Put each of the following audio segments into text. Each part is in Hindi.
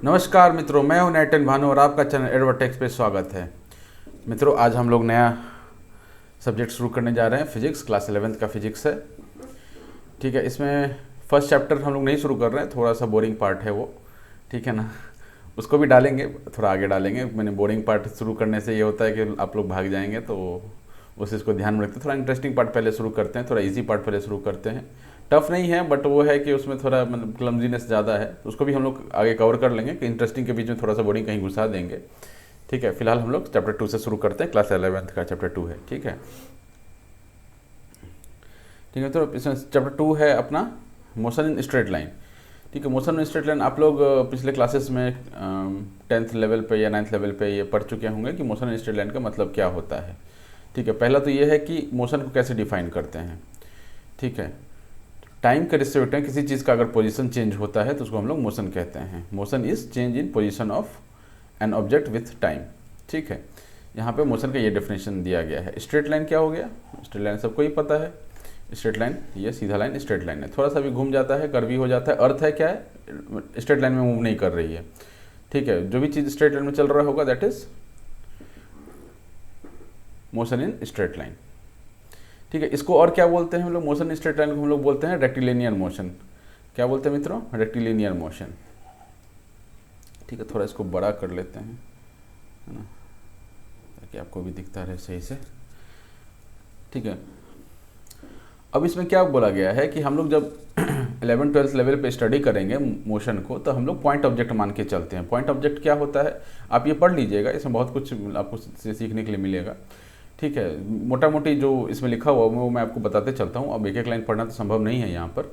नमस्कार मित्रों, मैं हूं नेटन भानु और आपका चैनल एडवर्टेक्स पे स्वागत है। मित्रों, आज हम लोग नया सब्जेक्ट शुरू करने जा रहे हैं। फिजिक्स, क्लास 11th का फिजिक्स है। ठीक है, इसमें फर्स्ट चैप्टर हम लोग नहीं शुरू कर रहे हैं, थोड़ा सा बोरिंग पार्ट है वो, ठीक है ना। उसको भी डालेंगे, थोड़ा आगे डालेंगे। मैंने बोरिंग पार्ट शुरू करने से ये होता है कि आप लोग भाग जाएंगे, तो उस चीज़ को ध्यान में रखते हैं। थोड़ा इंटरेस्टिंग पार्ट पहले शुरू करते हैं, थोड़ा ईजी पार्ट पहले शुरू करते हैं। टफ नहीं है, बट वो है कि उसमें थोड़ा मतलब क्लमजीनेस ज़्यादा है, तो उसको भी हम लोग आगे कवर कर लेंगे कि इंटरेस्टिंग के बीच में थोड़ा सा बोरिंग कहीं घुसा देंगे। ठीक है, फिलहाल हम लोग चैप्टर 2 से शुरू करते हैं। क्लास 11th का चैप्टर 2 है। ठीक है, ठीक है। तो इसमें चैप्टर 2 है अपना मोशन इन स्ट्रेट लाइन। ठीक है, मोशन इन स्ट्रेट लाइन आप लोग पिछले क्लासेस में 10th लेवल पे या 9th लेवल पे ये पढ़ चुके होंगे कि मोशन इन स्ट्रेट लाइन का मतलब क्या होता है। ठीक है, पहला तो ये है कि मोशन को कैसे डिफाइन करते हैं। ठीक है, टाइम के रिस्पेक्ट में किसी चीज़ का अगर पोजीशन चेंज होता है तो उसको हम लोग मोशन कहते हैं। Motion is change in position of an object with time. ठीक है, यहाँ पे मोशन का ये डेफिनेशन दिया गया है। स्ट्रेट लाइन क्या हो गया? स्ट्रेट लाइन सबको ही पता है। स्ट्रेट लाइन, ये सीधा लाइन स्ट्रेट लाइन है, थोड़ा सा भी घूम जाता है, कर्वी हो जाता है। अर्थ है क्या है? स्ट्रेट लाइन में मूव नहीं कर रही है। ठीक है, जो भी चीज़ स्ट्रेट लाइन में चल रहा होगा that is motion in straight line. ठीक है, इसको और क्या बोलते हैं हम लोग? मोशन स्ट्रेट लाइन को हम लोग बोलते हैं रेक्टिलिनियर मोशन। क्या बोलते हैं मित्रों? Rectilinear motion. ठीक है, थोड़ा इसको बड़ा कर लेते हैं, है ना, ताकि आपको भी दिखता रहे सही से। ठीक है, अब इसमें क्या बोला गया है कि हम लोग जब 11th-12th लेवल पे स्टडी करेंगे मोशन को, तो हम लोग पॉइंट ऑब्जेक्ट मान के चलते हैं। पॉइंट ऑब्जेक्ट क्या होता है आप ये पढ़ लीजिएगा, इसमें बहुत कुछ आपको सीखने के लिए मिलेगा। ठीक है, मोटा मोटी जो इसमें लिखा हुआ वो मैं आपको बताते चलता हूँ। अब एक एक लाइन पढ़ना तो संभव नहीं है यहाँ पर।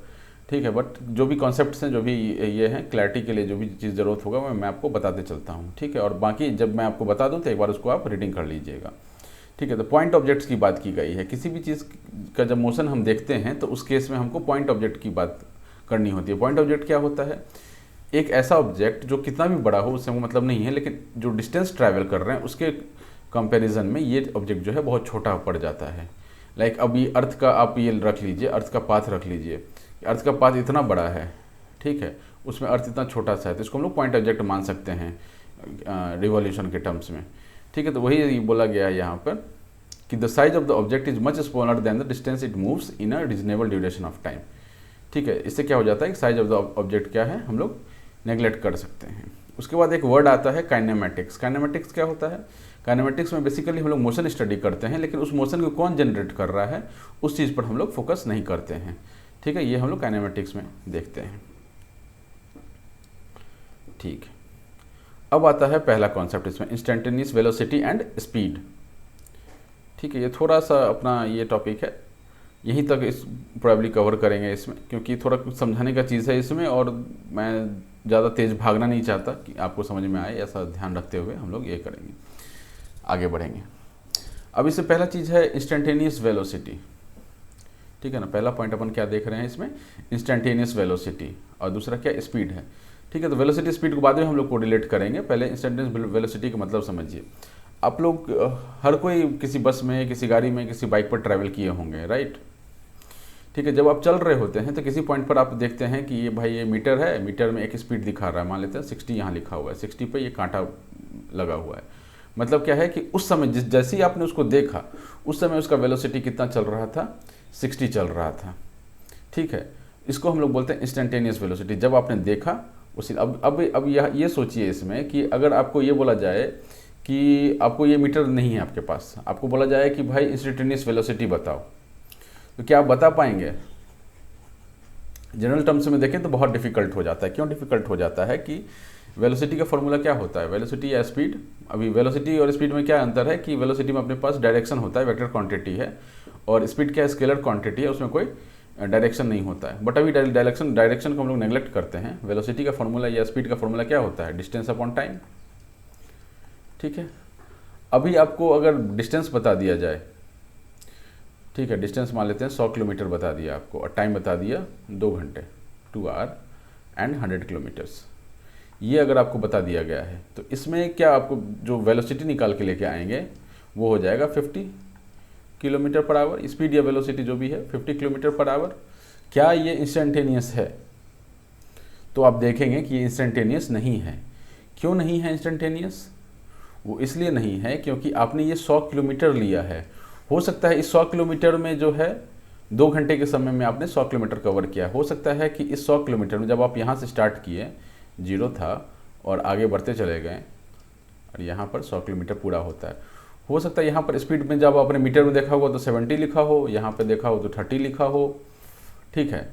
ठीक है, बट जो भी कॉन्सेप्ट्स हैं, जो भी ये हैं, क्लैरिटी के लिए जो भी चीज़ ज़रूरत होगा मैं आपको बताते चलता हूँ। ठीक है, और बाकी जब मैं आपको बता दूँ तो एक बार उसको आप रीडिंग कर लीजिएगा। ठीक है, तो पॉइंट ऑब्जेक्ट्स की बात की गई है। किसी भी चीज़ का जब मोशन हम देखते हैं तो उस केस में हमको पॉइंट ऑब्जेक्ट की बात करनी होती है। पॉइंट ऑब्जेक्ट क्या होता है? एक ऐसा ऑब्जेक्ट जो कितना भी बड़ा हो, उससे वो मतलब नहीं है, लेकिन जो डिस्टेंस ट्रैवल कर रहे हैं उसके कंपैरिजन में ये ऑब्जेक्ट जो है बहुत छोटा पड़ जाता है। लाइक अब ये अर्थ का आप ये रख लीजिए, अर्थ का पाथ रख लीजिए। अर्थ का पाथ इतना बड़ा है, ठीक है, उसमें अर्थ इतना छोटा सा है, तो इसको हम लोग पॉइंट ऑब्जेक्ट मान सकते हैं रिवॉल्यूशन के टर्म्स में। ठीक है, तो वही बोला गया है यहाँ पर कि the size of the object is much smaller than the distance it moves in a reasonable duration of time. ठीक है, इससे क्या हो जाता है कि साइज ऑफ द ऑब्जेक्ट क्या है हम लोग नेग्लेक्ट कर सकते हैं। उसके बाद एक वर्ड आता है काइनेमेटिक्स। काइनेमेटिक्स क्या होता है? काइनेमेटिक्स में बेसिकली हम लोग मोशन स्टडी करते हैं, लेकिन उस मोशन को कौन जनरेट कर रहा है उस चीज़ पर हम लोग फोकस नहीं करते हैं। ठीक है, ये हम लोग काइनेमेटिक्स में देखते हैं। ठीक है, अब आता है पहला कॉन्सेप्ट इसमें, इंस्टेंटेनियस वेलोसिटी एंड स्पीड। ठीक है, ये थोड़ा सा अपना ये टॉपिक है, यहीं तक इस प्रॉब्ली कवर करेंगे इसमें, क्योंकि थोड़ा कुछ समझाने का चीज़ है इसमें, और मैं ज़्यादा तेज़ भागना नहीं चाहता कि आपको समझ में आए, ऐसा ध्यान रखते हुए हम लोग ये करेंगे, आगे बढ़ेंगे। अब इससे पहला चीज़ है इंस्टेंटेनियस वेलोसिटी। ठीक है ना, पहला पॉइंट अपन क्या देख रहे हैं इसमें? इंस्टेंटेनियस वेलोसिटी, और दूसरा क्या? स्पीड है। ठीक है, तो वेलोसिटी स्पीड को बाद में हम लोग कोरिलेट करेंगे, पहले इंस्टेंटेनियस वेलोसिटी का मतलब समझिए। आप लोग हर कोई किसी बस में, किसी गाड़ी में, किसी बाइक पर ट्रैवल किए होंगे, राइट? ठीक है, जब आप चल रहे होते हैं तो किसी पॉइंट पर आप देखते हैं कि ये भाई ये मीटर है, मीटर में एक स्पीड दिखा रहा है, मान लेते हैं 60 यहाँ लिखा हुआ है, 60 पे ये कांटा लगा हुआ है। मतलब क्या है कि उस समय जैसे ही आपने उसको देखा उस समय उसका वेलोसिटी कितना चल रहा था? 60 चल रहा था। ठीक है, इसको हम लोग बोलते हैं इंस्टेंटेनियस वेलोसिटी। जब आपने देखा उसी अब ये सोचिए इसमें कि अगर आपको ये बोला जाए कि आपको ये मीटर नहीं है आपके पास, आपको बोला जाए कि भाई इंस्टेंटेनियस वेलोसिटी बताओ, तो क्या आप बता पाएंगे? जनरल टर्म्स में देखें तो बहुत डिफिकल्ट हो जाता है। क्यों डिफिकल्ट हो जाता है कि वेलोसिटी का फॉर्मूला क्या होता है? वेलोसिटी या स्पीड। अभी वेलोसिटी और स्पीड में क्या अंतर है कि वेलोसिटी में अपने पास डायरेक्शन होता है, वेक्टर क्वांटिटी है, और स्पीड क्या स्केलर क्वांटिटी है, उसमें कोई डायरेक्शन नहीं होता है। बट अभी डायरेक्शन को हम लोग नेग्लेक्ट करते हैं। वेलोसिटी का फॉर्मूला या स्पीड का फॉर्मूला क्या होता है? Distance upon time. ठीक है, अभी आपको अगर डिस्टेंस बता दिया जाए, ठीक है, डिस्टेंस मान लेते हैं 100 किलोमीटर बता दिया आपको, और टाइम बता दिया 2 घंटे, 2 आवर एंड 100 किलोमीटर्स, ये अगर आपको बता दिया गया है, तो इसमें क्या आपको जो वेलोसिटी निकाल के लेके आएंगे वो हो जाएगा 50 किलोमीटर पर आवर। स्पीड या वेलोसिटी जो भी है 50 किलोमीटर पर आवर। क्या ये इंस्टेंटेनियस है? तो आप देखेंगे कि ये इंस्टेंटेनियस नहीं है। क्यों नहीं है इंस्टेंटेनियस? वो इसलिए नहीं है क्योंकि आपने ये 100 किलोमीटर लिया है। हो सकता है इस 100 किलोमीटर में जो है 2 घंटे के समय में आपने 100 किलोमीटर कवर किया। हो सकता है कि इस 100 किलोमीटर में जब आप यहाँ से स्टार्ट किए 0 था और आगे बढ़ते चले गए और यहाँ पर 100 किलोमीटर पूरा होता है। हो सकता है यहाँ पर स्पीड में जब आपने मीटर में देखा होगा तो 70 लिखा हो, यहाँ पे देखा हो तो 30 लिखा हो, ठीक है,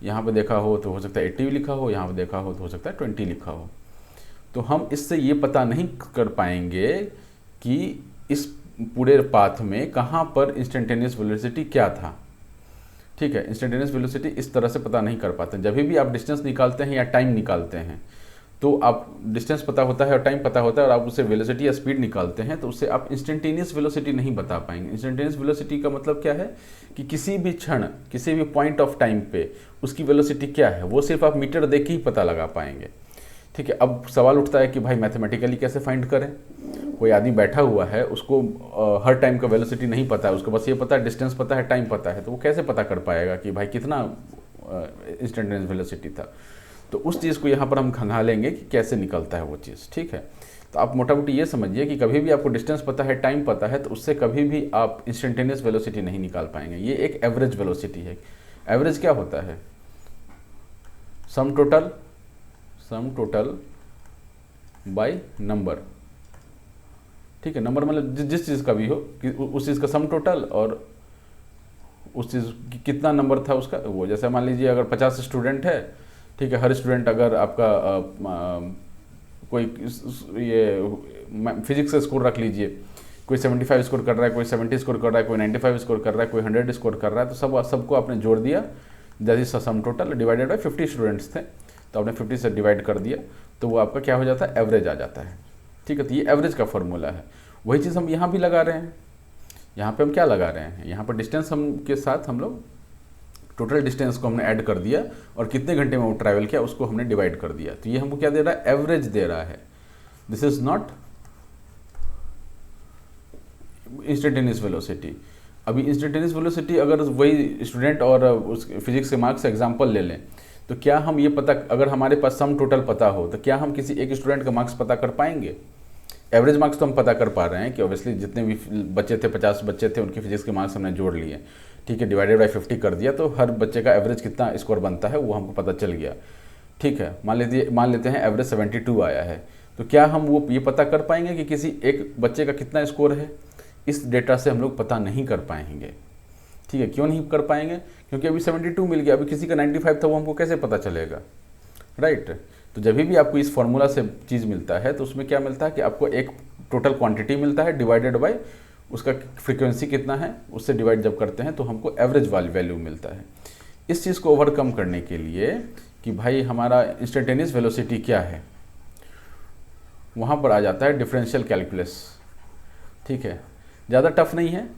यहाँ पे देखा हो तो हो सकता है 80 लिखा हो, यहाँ पे देखा हो तो हो सकता है 20 लिखा हो। तो हम इससे ये पता नहीं कर पाएंगे कि इस पूरे पाथ में कहाँ पर इंस्टेंटेनियस वेलोसिटी क्या था, ठीक है। इंस्टेंटेनियस वेलोसिटी इस तरह से पता नहीं कर पाते। जब भी आप डिस्टेंस निकालते हैं या टाइम निकालते हैं तो आप डिस्टेंस पता होता है और टाइम पता होता है और आप उससे वेलोसिटी या स्पीड निकालते हैं तो उससे आप इंस्टेंटेनियस वेलोसिटी नहीं बता पाएंगे। इंस्टेंटेनियस वेलोसिटी का मतलब क्या है कि किसी भी क्षण, किसी भी पॉइंट ऑफ टाइम पे उसकी वेलोसिटी क्या है वो सिर्फ आप मीटर देख के ही पता लगा पाएंगे, ठीक है। अब सवाल उठता है कि भाई मैथमेटिकली कैसे फाइंड करें? कोई आदमी बैठा हुआ है, उसको हर टाइम का वेलोसिटी नहीं पता है, उसको बस ये पता है डिस्टेंस पता है, टाइम पता है, तो वो कैसे पता कर पाएगा कि भाई कितना इंस्टेंटेनियस वेलोसिटी था? तो उस चीज़ को यहाँ पर हम खंगालेंगे कि कैसे निकलता है वो चीज़, ठीक है। तो आप मोटा मोटी ये समझिए कि कभी भी आपको डिस्टेंस पता है, टाइम पता है, तो उससे कभी भी आप इंस्टेंटेनियस वेलोसिटी नहीं निकाल पाएंगे। ये एक एवरेज वेलोसिटी है। एवरेज क्या होता है? सम टोटल बाय नंबर, ठीक है। नंबर मतलब जिस चीज़ का भी हो कि उस चीज़ का सम टोटल और उस चीज़ कितना नंबर था उसका वो। जैसे मान लीजिए अगर 50 स्टूडेंट है, ठीक है, हर स्टूडेंट अगर आपका कोई ये फिजिक्स का स्कोर रख लीजिए, कोई 75 स्कोर कर रहा है, कोई 70 स्कोर कर रहा है, कोई 95 स्कोर कर रहा है, कोई 100 स्कोर कर रहा है, तो सबको आपने जोड़ दिया, that is sum total divided by 50 students थे, तो आपने 50 से डिवाइड कर दिया, तो वो आपका क्या हो जाता है? एवरेज आ जाता है, ठीक है। तो ये एवरेज का फॉर्मूला है। वही चीज़ हम यहाँ भी लगा रहे हैं। यहाँ पे हम क्या लगा रहे हैं? यहाँ पर डिस्टेंस हम के साथ हम लोग टोटल डिस्टेंस को हमने ऐड कर दिया और कितने घंटे में वो ट्रैवल किया उसको हमने डिवाइड कर दिया। तो ये हमको क्या दे रहा है? एवरेज दे रहा है। This is not instantaneous velocity. अभी इंस्टेंटेनियस वेलोसिटी अगर वही स्टूडेंट और उस फिजिक्स के मार्क्स से एग्जाम्पल ले लें तो क्या हम ये पता, अगर हमारे पास सम टोटल पता हो तो क्या हम किसी एक स्टूडेंट का मार्क्स पता कर पाएंगे? एवरेज मार्क्स तो हम पता कर पा रहे हैं कि ऑब्वियसली जितने भी बच्चे थे, 50 बच्चे थे, उनके फिजिक्स के मार्क्स हमने जोड़ लिए, ठीक है, डिवाइडेड बाय 50 कर दिया, तो हर बच्चे का एवरेज कितना स्कोर बनता है वो हमको पता चल गया, ठीक है। मान लेते हैं एवरेज 72 आया है, तो क्या हम वो ये पता कर पाएंगे कि किसी एक बच्चे का कितना स्कोर है? इस डेटा से हम लोग पता नहीं कर पाएंगे, ठीक है। क्यों नहीं कर पाएंगे? क्योंकि अभी 72 मिल गया, अभी किसी का 95 था, वो हमको कैसे पता चलेगा, राइट। तो जब भी आपको इस फॉर्मूला से चीज़ मिलता है तो उसमें क्या मिलता है कि आपको एक टोटल क्वांटिटी मिलता है डिवाइडेड बाय उसका फ्रीक्वेंसी कितना है, उससे डिवाइड जब करते हैं तो हमको एवरेज वाली वैल्यू मिलता है। इस चीज़ को ओवरकम करने के लिए कि भाई हमारा इंस्टेंटेनियस वेलोसिटी क्या है, वहाँ पर आ जाता है डिफरेंशियल कैलकुलस, ठीक है। ज़्यादा टफ नहीं है,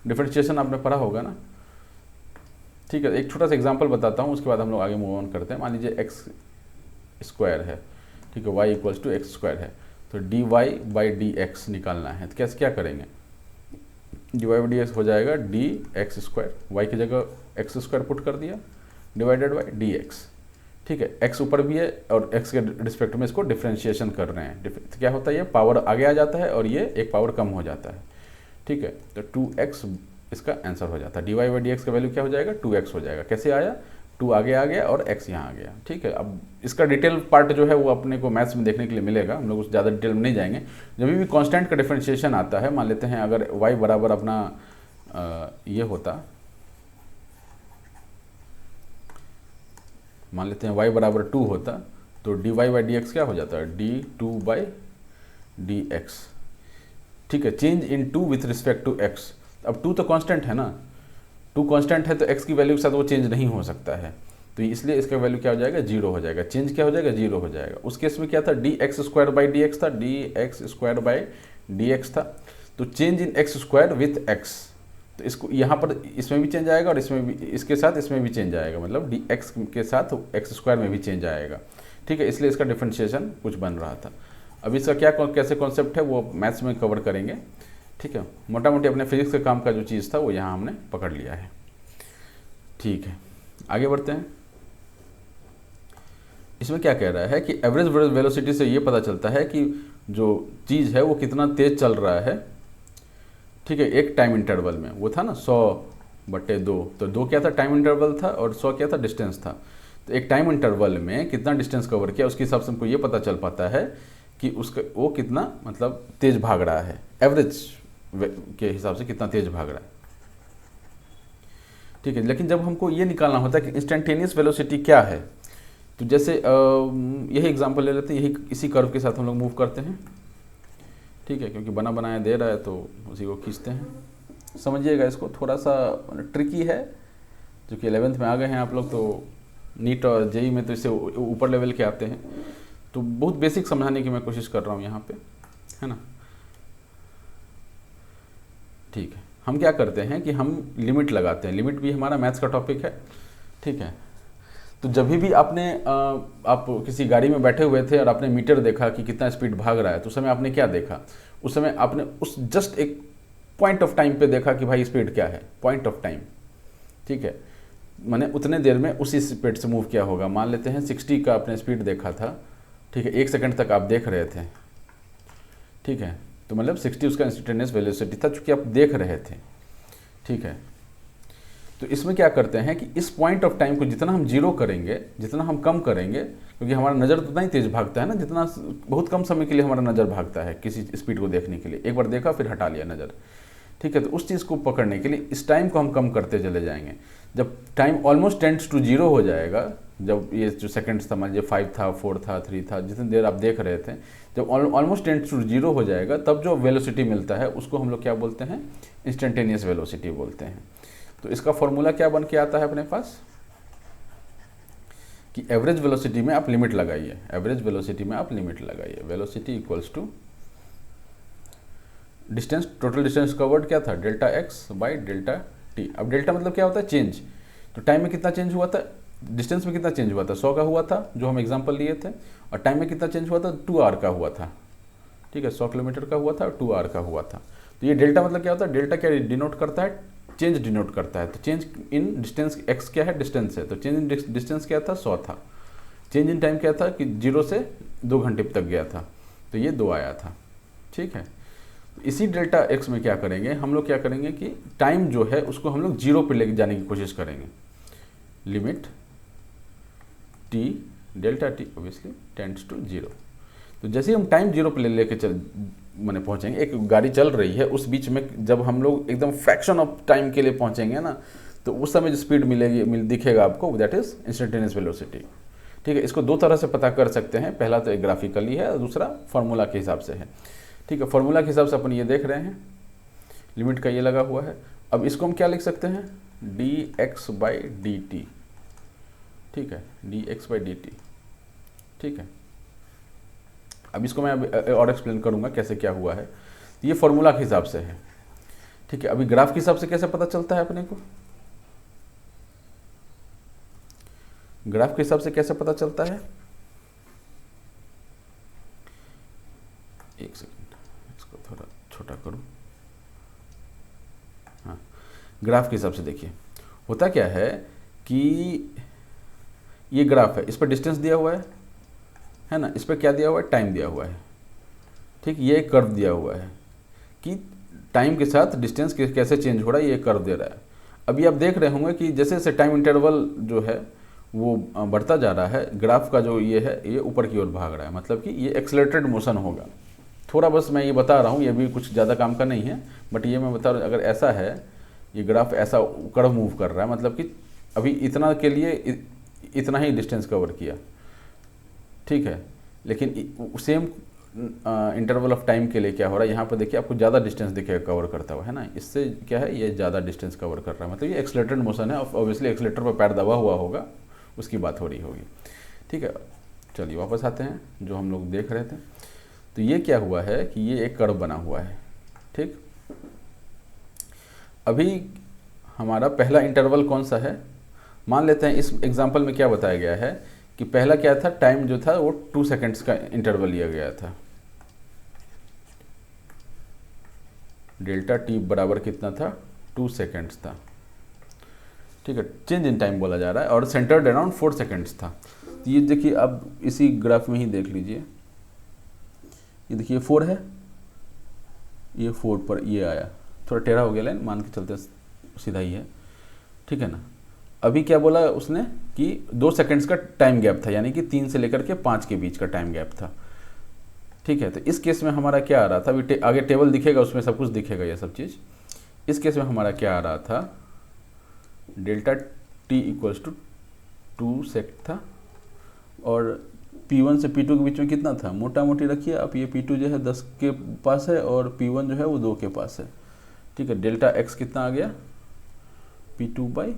डिफरेंशिएशन आपने पढ़ा होगा ना, ठीक है। एक छोटा सा एग्जांपल बताता हूँ, उसके बाद हम लोग आगे मूव ऑन करते हैं। मान लीजिए एक्स स्क्वायर है, ठीक है, y equals to x square है, तो d y by d x निकालना है। तो कैसे क्या करेंगे? D y by d x हो जाएगा डी एक्स स्क्वायर, वाई की जगह एक्स स्क्वायर पुट कर दिया, डिवाइडेड बाई डी एक्स, ठीक है। एक्स ऊपर भी है और एक्स के रिस्पेक्ट में इसको डिफ्रेंशिएशन कर रहे हैं, तो क्या होता है? ये पावर आगे आ जाता है और ये एक पावर कम हो जाता है, ठीक है। तो 2x इसका आंसर हो जाता है। D y by d x का वैल्यू क्या हो जाएगा? 2x हो जाएगा। कैसे आया? 2 आगे आ गया और x यहाँ आ गया, ठीक है। अब इसका डिटेल पार्ट जो है वो अपने को मैथ्स में देखने के लिए मिलेगा, हम लोग उस ज़्यादा डिटेल में नहीं जाएंगे। जब भी कांस्टेंट का डिफरेंशिएशन आता है, मान लेते हैं अगर y बराबर अपना ये होता, मान लेते हैं y बराबर 2 होता, तो d y by d x क्या हो जाता है? d2 बाई डी एक्स, ठीक है। Change in 2 with respect to x। अब 2 तो कांस्टेंट है ना, 2 कांस्टेंट है तो x की वैल्यू के साथ वो चेंज नहीं हो सकता है, तो इसलिए इसका वैल्यू क्या हो जाएगा? 0 हो जाएगा। चेंज क्या हो जाएगा? 0 हो जाएगा। उस केस में क्या था? D x square by d x था, d x square by d x था, तो change in x square with x, तो इसको यहाँ पर इसमें भी चेंज आएगा और इसमें भी, इसके साथ इसमें भी चेंज आएगा, मतलब डी एक्स के साथ एक्स स्क्वायर में भी चेंज आएगा, ठीक है। इसलिए इसका डिफरेंशिएशन कुछ बन रहा था। अब इसका क्या कैसे कॉन्सेप्ट है वो मैथ्स में कवर करेंगे, ठीक है। मोटा मोटी अपने फिजिक्स के काम का जो चीज़ था वो यहाँ हमने पकड़ लिया है, ठीक है। आगे बढ़ते हैं। इसमें क्या कह रहा है कि एवरेज वेलोसिटी से ये पता चलता है कि जो चीज़ है वो कितना तेज चल रहा है, ठीक है, एक टाइम इंटरवल में। वो था ना 100/2, तो 2 क्या था, टाइम इंटरवल था, और 100 क्या था, डिस्टेंस था। तो एक टाइम इंटरवल में कितना डिस्टेंस कवर किया, उसके हिसाब से हमको ये पता चल पाता है कि उसका वो कितना मतलब तेज भाग रहा है, एवरेज के हिसाब से कितना तेज भाग रहा है, ठीक है। लेकिन जब हमको ये निकालना होता है कि इंस्टेंटेनियस वेलोसिटी क्या है, तो जैसे यही एग्जांपल ले लेते हैं, यही इसी कर्व के साथ हम लोग मूव करते हैं, ठीक है, क्योंकि बना बनाया दे रहा है तो उसी को खींचते हैं। समझिएगा, इसको थोड़ा सा ट्रिकी है, जो कि 11th में आ गए हैं आप लोग, तो नीट और जेई में तो इससे ऊपर लेवल के आते हैं, तो बहुत बेसिक समझाने की मैं कोशिश कर रहा हूँ यहाँ पे, है ना। ठीक है, हम क्या करते हैं कि हम लिमिट लगाते हैं, लिमिट भी हमारा मैथ्स का टॉपिक है, ठीक है। तो जब भी आपने आप किसी गाड़ी में बैठे हुए थे और आपने मीटर देखा कि कितना स्पीड भाग रहा है, तो उस समय आपने क्या देखा, उस समय आपने उस जस्ट एक पॉइंट ऑफ टाइम पे देखा कि भाई स्पीड क्या है, पॉइंट ऑफ टाइम, ठीक है, मैंने उतने देर में उसी स्पीड से मूव किया होगा। मान लेते हैं 60 का आपने स्पीड देखा था, ठीक है, 1 सेकंड तक आप देख रहे थे, ठीक है, तो मतलब 60 उसका इंस्टेंटेनियस वेलोसिटी था, चूँकि आप देख रहे थे, ठीक है। तो इसमें क्या करते हैं कि इस पॉइंट ऑफ टाइम को जितना हम जीरो करेंगे, जितना हम कम करेंगे, क्योंकि हमारा नज़र उतना ही तेज़ भागता है ना, जितना बहुत कम समय के लिए हमारा नज़र भागता है किसी स्पीड को देखने के लिए, एक बार देखा फिर हटा लिया नज़र, ठीक है। तो उस चीज़ को पकड़ने के लिए इस टाइम को हम कम करते चले जाएंगे। जब time almost tends to zero हो जाएगा, जब ये जो सेकंड्स था, मान लीजिए 5 था, 4 था, 3 था, जितनी देर आप देख रहे थे, जब ऑलमोस्ट टेंड्स टू जीरो हो जाएगा, तब जो वेलोसिटी मिलता है उसको हम लोग क्या बोलते हैं, इंस्टेंटेनियस वेलोसिटी बोलते हैं। तो इसका फॉर्मूला क्या बन के आता है अपने पास कि एवरेज वेलोसिटी में आप लिमिट लगाइए, एवरेज वेलोसिटी में आप लिमिट लगाइए, velocity equals to distance, total distance covered क्या था, delta x by delta t. अब डेल्टा मतलब क्या होता है, चेंज। तो टाइम में कितना चेंज हुआ था, डिस्टेंस में कितना चेंज हुआ था, 100 का हुआ था जो हम एग्जांपल लिए थे, और टाइम में कितना चेंज हुआ था, 2 आवर का हुआ था, ठीक है, 100 किलोमीटर का हुआ था और 2 आवर का हुआ था। तो ये डेल्टा मतलब क्या होता है, डेल्टा क्या डिनोट करता है, चेंज डिनोट करता है। तो चेंज इन डिस्टेंस, एक्स क्या है, डिस्टेंस है, तो चेंज इन डिस्टेंस क्या था, 100 था। चेंज इन टाइम क्या था कि 0 से 2 घंटे तक गया था, तो ये 2 आया था, ठीक है। इसी डेल्टा एक्स में क्या करेंगे हम लोग, क्या करेंगे कि टाइम जो है उसको हम लोग 0 पे लेके जाने की कोशिश करेंगे। Limit t delta t obviously tends to 0। तो जैसे ही हम टाइम 0 पे लेके चल मैंने पहुंचेंगे, एक गाड़ी चल रही है, उस बीच में जब हम लोग एकदम फ्रैक्शन ऑफ टाइम के लिए पहुंचेंगे ना, तो उस समय जो स्पीड मिलेगी दिखेगा आपको, दैट इज इंस्टेंटेनियस वेलोसिटी, ठीक है। इसको 2 तरह से पता कर सकते हैं, पहला तो एक ग्राफिकली है और दूसरा फार्मूला के हिसाब से है, ठीक है। फार्मूला के हिसाब से अपन ये देख रहे हैं, लिमिट का ये लगा हुआ है। अब इसको हम क्या लिख सकते हैं, D x by D T, ठीक है, D x by D T, ठीक है। अब इसको मैं और एक्सप्लेन करूंगा कैसे क्या हुआ है। तो ये फॉर्मूला के हिसाब से है, ठीक है। अभी ग्राफ के हिसाब से कैसे पता चलता है अपने को, ग्राफ के हिसाब से कैसे पता चलता है, एक सेकंड, इसको थोड़ा छोटा करूं। हाँ, ग्राफ के हिसाब से देखिए होता क्या है कि ये ग्राफ है, इस पर डिस्टेंस दिया हुआ है ना, इस पर क्या दिया हुआ है, टाइम दिया हुआ है, ठीक। ये एक कर्व दिया हुआ है कि टाइम के साथ डिस्टेंस कैसे चेंज हो रहा है, ये कर्व दे रहा है। अभी आप देख रहे होंगे कि जैसे जैसे टाइम इंटरवल जो है वो बढ़ता जा रहा है, ग्राफ का जो ये है ये ऊपर की ओर भाग रहा है, मतलब कि ये एक्सेलरेटेड मोशन होगा। थोड़ा बस मैं ये बता रहा हूँ, ये भी कुछ ज़्यादा काम का नहीं है, बट ये मैं बता रहा हूँ, अगर ऐसा है, ये ग्राफ ऐसा कर्व मूव कर रहा है, मतलब कि अभी इतना के लिए इतना ही डिस्टेंस कवर किया, ठीक है। लेकिन सेम इंटरवल ऑफ टाइम के लिए क्या हो रहा है, यहाँ पर देखिए आपको ज़्यादा डिस्टेंस दिखेगा कवर करता हुआ, है ना। इससे क्या है, ये ज़्यादा डिस्टेंस कवर कर रहा है, मतलब ये एक्सेलरेटेड मोशन है। ऑब्वियसली एक्सेलरेटर पर पैर दबा हुआ होगा, उसकी बात हो रही होगी, ठीक है। चलिए वापस आते हैं जो हम लोग देख रहे थे। तो ये क्या हुआ है कि ये एक कर्व बना हुआ है, ठीक। अभी हमारा पहला इंटरवल कौन सा है, मान लेते हैं इस एग्जाम्पल में क्या बताया गया है कि पहला क्या था, टाइम जो था वो 2 सेकेंड्स का इंटरवल लिया गया था। डेल्टा टी बराबर कितना था, 2 सेकेंड्स था, ठीक है। चेंज इन टाइम बोला जा रहा है और सेंटर्ड अराउंड 4 सेकेंड्स था। तो ये देखिए, अब इसी ग्राफ में ही देख लीजिए, ये देखिए 4 है, ये 4 पर ये आया, थोड़ा टेढ़ा हो गया लाइन, मान के चलते सीधा ही है, ठीक है ना। अभी क्या बोला उसने कि 2 सेकंड्स का टाइम गैप था, यानी कि 3 से लेकर के 5 के बीच का टाइम गैप था, ठीक है। तो इस केस में हमारा क्या आ रहा था, अभी आगे टेबल दिखेगा, उसमें सब कुछ दिखेगा ये सब चीज़। इस केस में हमारा क्या आ रहा था, डेल्टा टी इक्वल्स टू 2 सेक था, और P1 से P2 के बीच में कितना था, मोटा मोटी रखिए आप, ये P2 जो है 10 के पास है और P1 जो है वो 2 के पास है, ठीक है। डेल्टा x कितना आ गया, P2 by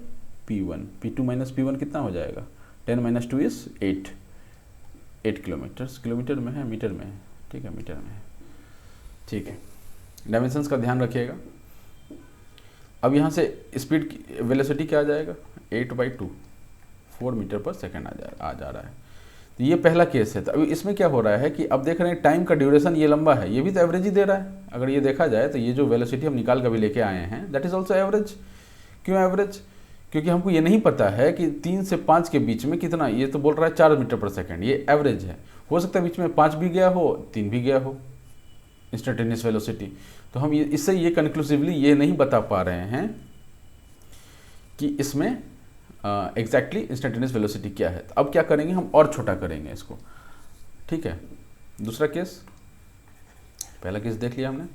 P1, P2 minus P1 कितना हो जाएगा, 10 माइनस 2 इज 8 किलोमीटर्स, किलोमीटर में है मीटर में है, ठीक है, मीटर में है, ठीक है। डायमेंशंस का ध्यान रखिएगा। अब यहाँ से स्पीड की वेलोसिटी क्या आ जाएगा, 8/2, 4 मीटर पर सेकेंड आ जा रहा है। तो ये पहला केस है। तो अभी इसमें क्या हो रहा है कि अब देख रहे हैं टाइम का ड्यूरेशन ये लंबा है, ये भी तो एवरेज ही दे रहा है। अगर ये देखा जाए तो ये जो वेलोसिटी हम निकाल कर भी लेके आए हैं, दैट इज ऑल्सो एवरेज। क्यों एवरेज, क्योंकि हमको ये नहीं पता है कि 3 से 5 के बीच में कितना, ये तो बोल रहा है 4 मीटर पर सेकेंड, ये एवरेज है। हो सकता है बीच में 5 भी गया हो, 3 भी गया हो इंस्टेंटेनियस वेलोसिटी। तो हम ये इससे ये कंक्लूसिवली ये नहीं बता पा रहे हैं कि इसमें एग्जैक्टली इंस्टेंटेनियस वेलोसिटी क्या है। तो अब क्या करेंगे, हम और छोटा करेंगे इसको, ठीक है। दूसरा केस, पहला केस देख लिया हमने,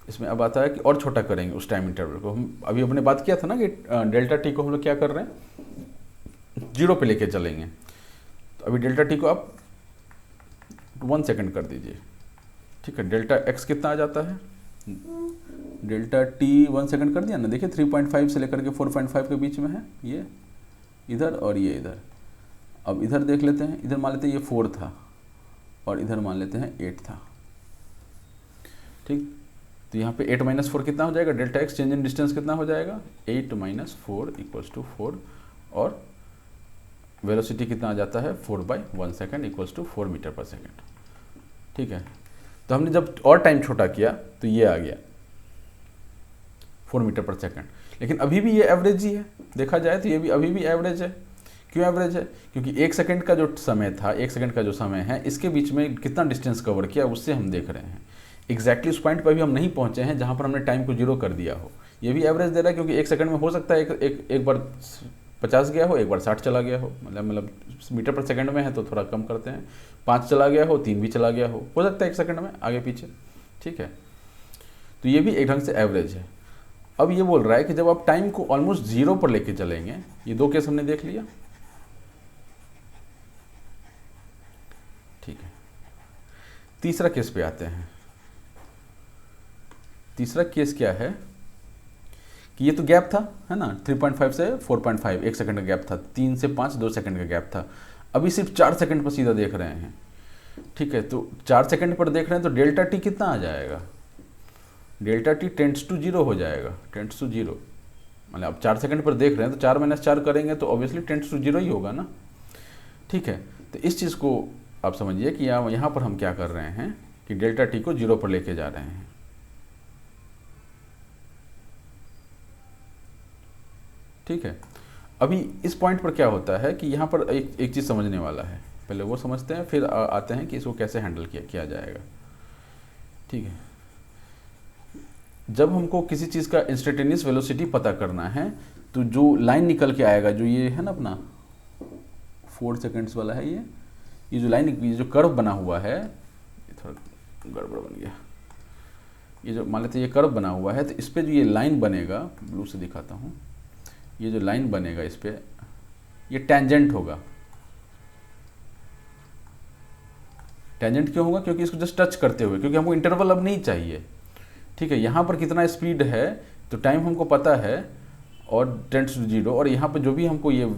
इसमें अब आता है कि और छोटा करेंगे उस टाइम इंटरवल को। हम अभी अपने बात किया था ना कि डेल्टा टी को हम लोग क्या कर रहे हैं, 0 पे लेके चलेंगे। तो अभी डेल्टा टी को आप 1 सेकंड कर दीजिए, ठीक है। डेल्टा एक्स कितना आ जाता है, डेल्टा टी 1 सेकंड कर दिया ना, देखिए 3.5 से लेकर के 4.5 के बीच में है, ये इधर और ये इधर। अब इधर देख लेते हैं, इधर मान लेते हैं ये 4 था और इधर मान लेते हैं 8 था, ठीक। तो यहाँ पे 8 माइनस 4 कितना हो जाएगा, delta x change in distance कितना हो जाएगा, 8 माइनस 4 इक्वल्स टू 4, और वेलोसिटी कितना आ जाता है, 4/1 सेकेंड इक्वल्स टू 4 मीटर पर सेकेंड, ठीक है। तो हमने जब और टाइम छोटा किया तो ये आ गया 4 मीटर पर सेकेंड, लेकिन अभी भी ये एवरेज ही है, देखा जाए तो ये भी अभी भी एवरेज है। क्यों एवरेज है, क्योंकि 1 सेकंड का जो समय था, 1 सेकंड का जो समय है, इसके बीच में कितना डिस्टेंस कवर किया उससे हम देख रहे हैं। एग्जैक्टली उस पॉइंट पर भी हम नहीं पहुंचे हैं जहां पर हमने टाइम को 0 कर दिया हो। ये भी एवरेज दे रहा है, क्योंकि 1 सेकंड में हो सकता है एक बार 50 गया हो, एक बार 60 चला गया हो, मतलब मीटर पर सेकंड में है तो थोड़ा कम करते हैं, 5 चला गया हो, 3 भी चला गया हो सकता है 1 सेकंड में आगे पीछे, ठीक है। तो ये भी एक ढंग से एवरेज है। अब ये बोल रहा है कि जब आप टाइम को ऑलमोस्ट 0 पर लेके चलेंगे, ये 2 केस हमने देख लिया, ठीक है। तीसरा केस पे आते हैं। तीसरा केस क्या है कि ये तो गैप था, है ना, 3.5 से 4.5, 1 सेकंड का गैप था, 3 से 5 2 सेकंड का गैप था। अभी सिर्फ 4 सेकंड पर सीधा देख रहे हैं, ठीक है। तो 4 सेकंड पर देख रहे हैं तो डेल्टा टी कितना आ जाएगा, डेल्टा टी टेंड्स टू 0 हो जाएगा, टेंड्स टू 0, मतलब आप 4 सेकंड पर देख रहे हैं तो 4 माइनस 4 करेंगे तो ऑब्वियसली टेंड्स टू 0 ही होगा ना, ठीक है। तो इस चीज़ को आप समझिए कि यहाँ पर हम क्या कर रहे हैं कि डेल्टा टी को 0 पर लेके जा रहे हैं, ठीक है। अभी इस पॉइंट पर क्या होता है कि यहाँ पर एक चीज़ समझने वाला है, पहले वो समझते हैं फिर आते हैं कि इसको कैसे हैंडल किया जाएगा, ठीक है। जब हमको किसी चीज़ का इंस्टेंटेनियस वेलोसिटी पता करना है तो जो लाइन निकल के आएगा, जो ये है ना अपना 4 सेकेंड्स वाला है, ये जो लाइन, ये जो कर्व बना हुआ है, ये थोड़ा गड़बड़ बन गया, ये जो मान लेते हैं ये कर्व बना हुआ है, तो इस पर जो ये लाइन बनेगा, ब्लू से दिखाता हूँ, ये जो लाइन बनेगा इस पर, ये टेंजेंट होगा। टेंजेंट क्यों होगा, क्योंकि इसको जस्ट टच करते हुए, क्योंकि हमको इंटरवल अब नहीं चाहिए, ठीक है। यहाँ पर कितना स्पीड है तो टाइम हमको पता है और टेंड्स टू 0, और यहाँ पर जो भी हमको ये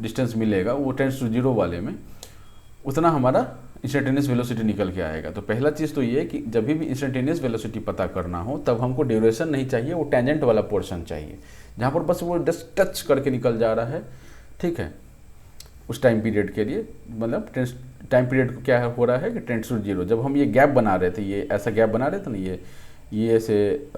डिस्टेंस मिलेगा वो टेंड्स टू 0 वाले में उतना हमारा इंस्टेंटेनियस वेलोसिटी निकल के आएगा। तो पहला चीज़ तो ये कि जब भी इंस्टेंटेनियस वेलोसिटी पता करना हो तब हमको ड्यूरेशन नहीं चाहिए, वो टेंजेंट वाला पोर्शन चाहिए जहाँ पर बस वो जस्ट टच करके निकल जा रहा है, ठीक है, उस टाइम पीरियड के लिए। मतलब टाइम पीरियड को क्या हो रहा है कि टेंड्स टू 0। जब हम ये गैप बना रहे थे, ये ऐसा गैप बना रहे थे ना, ये से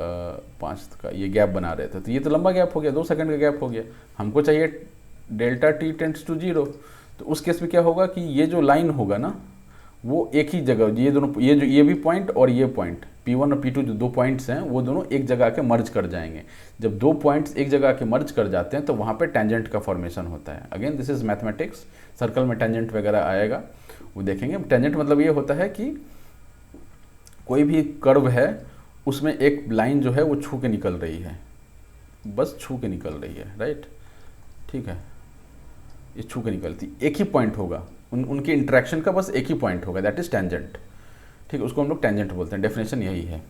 5 का ये गैप बना रहे थे, तो ये तो लंबा गैप हो गया, 2 सेकंड का गैप हो गया। हमको चाहिए डेल्टा टी टेंड्स टू 0, तो उस केस में क्या होगा कि ये जो लाइन होगा ना वो एक ही जगह, ये दोनों, ये भी पॉइंट और ये पॉइंट P1 और P2 जो दो पॉइंट्स हैं वो दोनों एक जगह के मर्ज कर जाएंगे। जब दो पॉइंट्स एक जगह के मर्ज कर जाते हैं तो वहाँ पे टेंजेंट का फॉर्मेशन होता है। Again this is mathematics, circle में टेंजेंट वगैरह आएगा वो देखेंगे। टेंजेंट मतलब ये होता है कि कोई भी कर्व है उसमें एक लाइन जो है वो छू के निकल रही है, बस छू के निकल रही है, राइट, ठीक है, ये छू के निकलती, एक ही पॉइंट होगा, उनके इंटरेक्शन का बस एक ही पॉइंट होगा, दैट इज टेंजेंट, ठीक है, उसको हम लोग टेंजेंट बोलते हैं, डेफिनेशन यही है।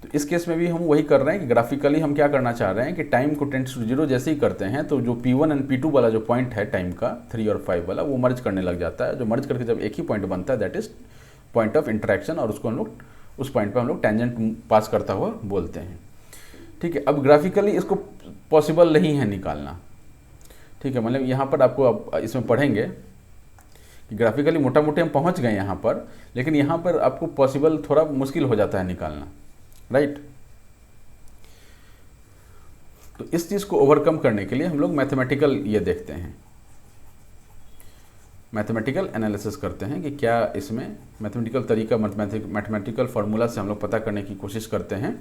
तो इस केस में भी हम वही कर रहे हैं कि ग्राफिकली हम क्या करना चाह रहे हैं कि टाइम को टेंड्स टू 0 जैसे ही करते हैं तो जो P1 एंड P2 वाला जो पॉइंट है टाइम का 3 और 5 वाला वो मर्ज करने लग जाता है। जो मर्ज करके जब एक ही पॉइंट बनता है that is point of interaction, और उसको हम लोग उस पॉइंट पर हम लोग टेंजेंट पास करता हुआ बोलते हैं, ठीक है। अब ग्राफिकली इसको पॉसिबल नहीं है निकालना, ठीक है, मतलब यहाँ पर आपको अब इसमें पढ़ेंगे कि ग्राफिकली मोटा मोटे हम पहुँच गए यहाँ पर, लेकिन यहाँ पर आपको पॉसिबल थोड़ा मुश्किल हो जाता है निकालना, राइट। तो इस चीज़ को ओवरकम करने के लिए हम लोग मैथमेटिकल ये देखते हैं, मैथमेटिकल एनालिसिस करते हैं कि क्या इसमें मैथमेटिकल तरीका, मैथमेटिकल फार्मूला से हम लोग पता करने की कोशिश करते हैं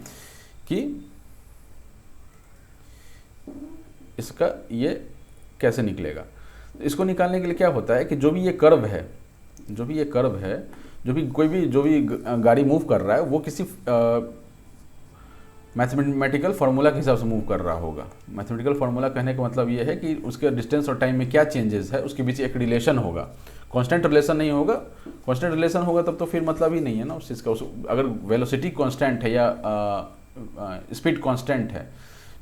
कि इसका ये कैसे निकलेगा। तो इसको निकालने के लिए क्या होता है कि जो भी ये कर्व है, जो भी गाड़ी मूव कर रहा है वो किसी मैथमेटिकल फार्मूला के हिसाब से मूव कर रहा होगा। मैथमेटिकल फार्मूला कहने का मतलब ये है कि उसके डिस्टेंस और टाइम में क्या चेंजेस है, उसके बीच एक रिलेशन होगा, कांस्टेंट रिलेशन नहीं होगा। कांस्टेंट रिलेशन होगा तब तो फिर मतलब ही नहीं है ना उस चीज़ का। अगर वेलोसिटी कांस्टेंट है या स्पीड कांस्टेंट है,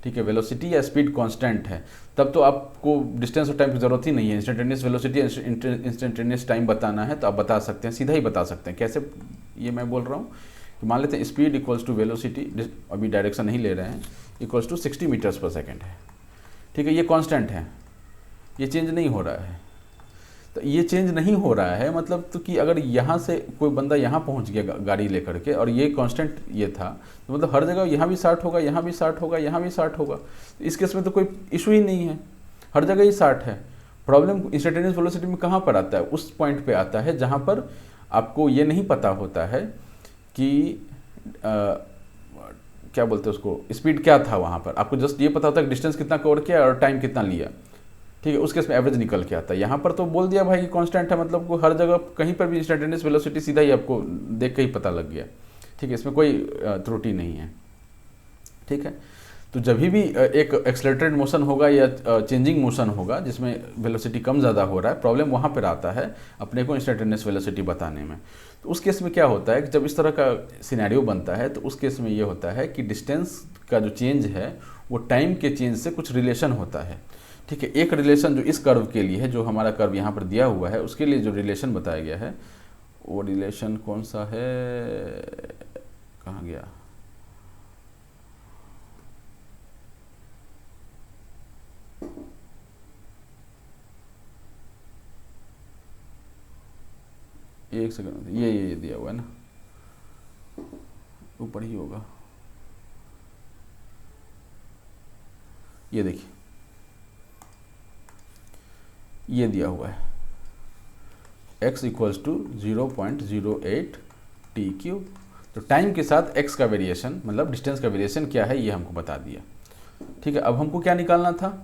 ठीक है, वेलोसिटी या स्पीड कांस्टेंट है, तब तो आपको डिस्टेंस और टाइम की ज़रूरत ही नहीं है। इंस्टेंटेनियस वेलोसिटी, इंस्टेंटेनियस टाइम बताना है तो आप बता सकते हैं, सीधा ही बता सकते हैं। कैसे, ये मैं बोल रहा हूँ कि मान लेते हैं स्पीड इक्वल्स टू वेलोसिटी, अभी डायरेक्शन नहीं ले रहे हैं, इक्वल्स टू 60 मीटर्स पर सेकेंड है, ठीक है, ये कांस्टेंट है, ये चेंज नहीं हो रहा है। तो ये चेंज नहीं हो रहा है मतलब तो कि अगर यहाँ से कोई बंदा यहाँ पहुँच गया गाड़ी लेकर के और ये कांस्टेंट ये था, तो मतलब हर जगह यहाँ भी 60 होगा, यहाँ भी 60 होगा, यहाँ भी 60 होगा। तो इस केस में तो कोई इशू ही नहीं है, हर जगह ही 60 है। प्रॉब्लम इंस्टेंटेनियस वेलोसिटी में कहाँ पर आता है, उस पॉइंट पे आता है जहाँ पर आपको ये नहीं पता होता है कि क्या बोलते हैं उसको, स्पीड क्या था वहाँ पर। आपको जस्ट ये पता होता है कि डिस्टेंस कितना कवर किया और टाइम कितना लिया, ठीक है, उस केस में एवरेज निकल के आता है। यहाँ पर तो बोल दिया भाई कि कांस्टेंट है, मतलब को हर जगह कहीं पर भी इंस्टेंटेनियस वेलोसिटी सीधा ही आपको देख के ही पता लग गया, ठीक है, इसमें कोई त्रुटि नहीं है, ठीक है। तो जब भी एक एक्सेलरेटेड मोशन होगा या चेंजिंग मोशन होगा जिसमें वेलोसिटी कम ज़्यादा हो रहा है, प्रॉब्लम वहाँ पर आता है अपने को इंस्टेंटेनियस वेलोसिटी बताने में। तो उस केस में क्या होता है कि जब इस तरह का सिनेरियो बनता है तो उस केस में ये होता है कि डिस्टेंस का जो चेंज है वो टाइम के चेंज से कुछ रिलेशन होता है, ठीक है। एक रिलेशन जो इस कर्व के लिए है, जो हमारा कर्व यहाँ पर दिया हुआ है, उसके लिए जो रिलेशन बताया गया है वो रिलेशन कौन सा है, कहाँ गया, एक सेकंड, ये दिया हुआ है ना, ऊपर ही होगा, ये देखिए ये दिया हुआ है x equals to 0.08 t cube. तो टाइम के साथ x का वेरिएशन मतलब डिस्टेंस का वेरिएशन क्या है ये हमको बता दिया, ठीक है। अब हमको क्या निकालना था,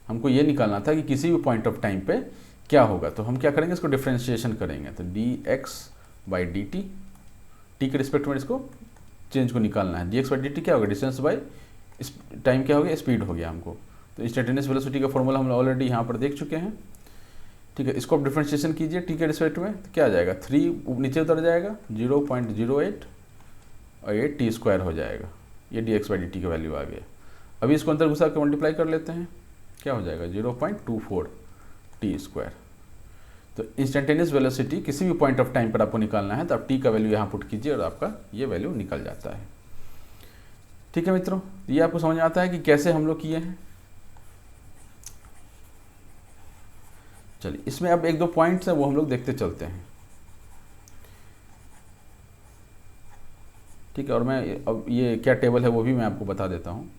हमको ये निकालना था कि किसी भी पॉइंट ऑफ टाइम पे क्या होगा। तो हम क्या करेंगे, इसको डिफ्रेंशिएशन करेंगे। तो dx/dt, t के रिस्पेक्ट में इसको चेंज को निकालना है। dx/dt क्या होगा, डिस्टेंस बाय टाइम क्या हो गया, स्पीड हो गया हमको। तो इंस्टेंटेनियस वेलोसिटी का फॉर्मूला हम ऑलरेडी यहाँ पर देख चुके हैं, ठीक है। इसको आप डिफ्रेंशिएशन कीजिए t के रिस्पेक्ट में, तो क्या आ जाएगा, 3 नीचे उतर जाएगा, 0.08 और ये t स्क्वायर हो जाएगा। ये dx/dt की वैल्यू आ गया। अभी इसको अंदर घुसा के मल्टीप्लाई कर लेते हैं, क्या हो जाएगा, 0.24 टी स्क्वायर। तो इंस्टेंटेनियस वेलोसिटी किसी भी पॉइंट ऑफ टाइम पर आपको निकालना है तो आप टी का वैल्यू यहाँ पुट कीजिए और आपका ये वैल्यू निकल जाता है, ठीक है मित्रों। ये आपको समझ में आता है कि कैसे हम लोग किए हैं। चलिए इसमें अब 1-2 पॉइंट्स हैं वो हम लोग देखते चलते हैं, ठीक है। और मैं अब ये क्या टेबल है वो भी मैं आपको बता देता हूँ,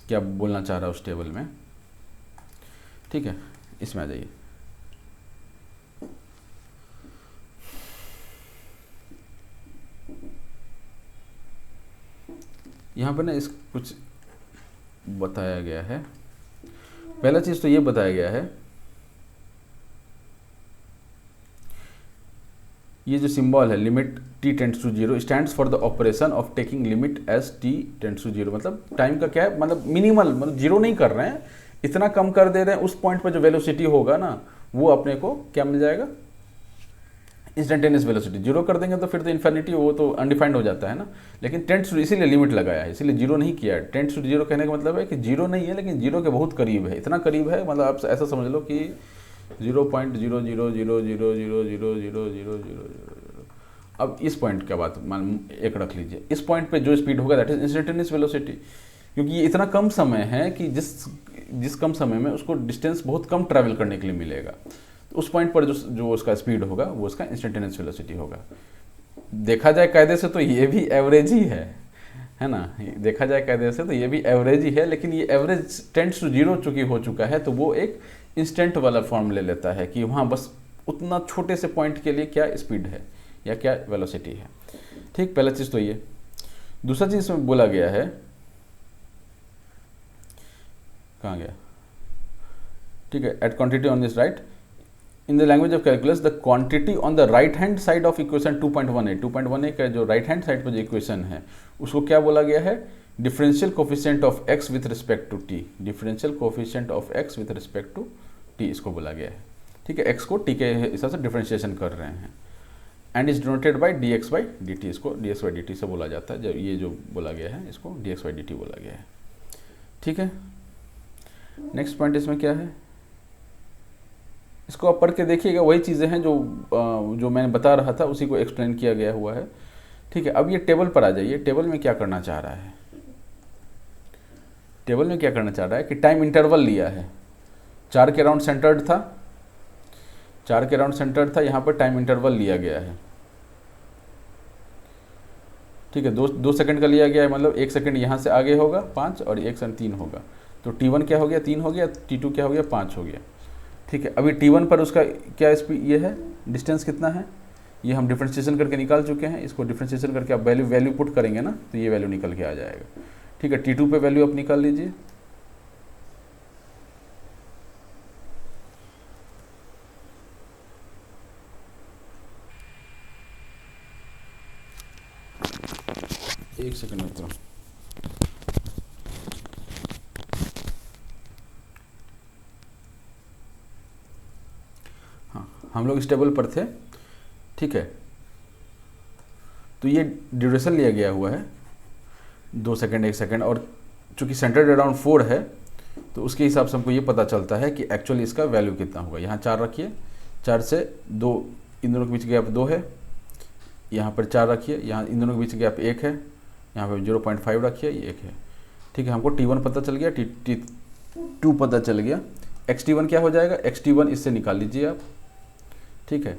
क्या बोलना चाह रहा है उस टेबल में, ठीक है। इसमें आ जाइए। यहाँ पर ना इस कुछ बताया गया है। पहला चीज़ तो ये बताया गया है, ये जो सिंबल है limit t tends to 0 stands for the operation of taking limit as t tends to 0। मतलब टाइम का क्या है, मतलब मिनिमल, मतलब जीरो नहीं कर रहे हैं, इतना कम कर दे रहे हैं, उस पॉइंट पर जो वेलोसिटी होगा ना वो अपने को क्या मिल जाएगा, इंस्टेंटेनियस वेलोसिटी। जीरो कर देंगे तो फिर तो इन्फिनिटी, वो तो अनडिफाइंड हो जाता है ना। लेकिन टेंड्स टू, इसीलिए लिमिट लगाया है, इसीलिए जीरो नहीं किया है। टेंड्स टू 0 कहने का मतलब है कि जीरो नहीं है लेकिन जीरो के बहुत करीब है, इतना करीब है, मतलब आप ऐसा समझ लो कि 0.0000000000। अब इस पॉइंट क्या बात मान एक रख लीजिए, इस पॉइंट पे जो स्पीड होगा दैट इज इंस्टेंटेनियस वेलोसिटी, क्योंकि ये इतना कम समय है कि जिस कम समय में उसको डिस्टेंस बहुत कम ट्रैवल करने के लिए मिलेगा, तो उस पॉइंट पर जो उसका स्पीड होगा वो उसका इंस्टेंटेनियस वेलोसिटी होगा। देखा जाए कायदे से तो ये भी एवरेज ही है ना, देखा जाए कायदे से तो ये भी एवरेज ही है, लेकिन ये एवरेज टेंड्स टू 0 चूंकि हो चुका है तो वो एक इंस्टेंट वाला फॉर्म ले लेता है कि वहाँ बस उतना छोटे से पॉइंट के लिए क्या स्पीड है या क्या वेलोसिटी है। ठीक, पहला चीज़ तो ये। दूसरा चीज़ इसमें बोला गया है, कहाँ गया, ठीक है, at quantity on this right in the language of calculus the quantity on the right hand side of equation 2.18 का जो राइट हैंड साइड पर जो इक्वेशन है उसको क्या बोला गया है, differential coefficient of x with respect to t, differential coefficient of x with respect to t इसको बोला गया है। ठीक है, x को t के हिसाब से डिफरेंशिएशन कर रहे हैं, and is denoted by dx by dt, इसको dx बाई dt से बोला जाता है, जब ये जो बोला गया है इसको dx बाई dt बोला गया है। ठीक है, नेक्स्ट पॉइंट इसमें क्या है, इसको आप पढ़ के देखिएगा, वही चीज़ें हैं जो मैंने बता रहा था उसी को एक्सप्लेन किया गया हुआ है। ठीक है, अब ये टेबल पर आ जाइए, टेबल में क्या करना चाह रहा है, टेबल में क्या करना चाह रहा है कि टाइम इंटरवल लिया है, 4 के अराउंड सेंटर्ड था, 4 के अराउंड सेंटर्ड था, यहाँ पर टाइम इंटरवल लिया गया है। ठीक है, 2 सेकंड का लिया गया है, मतलब 1 सेकंड यहाँ से आगे होगा 5 और 1 सेकंड 3 होगा, तो t1 क्या हो गया 3 हो गया, t2 क्या हो गया 5 हो गया। ठीक है, अभी t1 पर उसका क्या स्पीड ये है, डिस्टेंस कितना है, ये हम डिफरेंशिएशन करके निकाल चुके हैं, इसको डिफरेंशिएशन करके आप वैल्यू पुट करेंगे ना तो ये वैल्यू निकल के आ जाएगा। ठीक है, t2 पे वैल्यू आप निकाल लीजिए, एक सेकंड में तो हाँ, हम लोग इस टेबल पर थे। ठीक है, तो ये ड्यूरेशन लिया गया हुआ है 2 सेकंड 1 सेकंड, और चूंकि सेंटर्ड अराउंड 4 है तो उसके हिसाब से हमको ये पता चलता है कि एक्चुअली इसका वैल्यू कितना होगा। यहाँ 4 रखिए, 4 से 2, इन दोनों के बीच गैप 2 है, यहाँ पर 4 रखिए, यहाँ इन दोनों के बीच गैप 1 है, यहाँ पर 0.5 रखिए, ये 1 है। ठीक है, हमको t1 पता चल गया, t2 पता चल गया, xt1 क्या हो जाएगा, xt1 इससे निकाल लीजिए आप। ठीक है,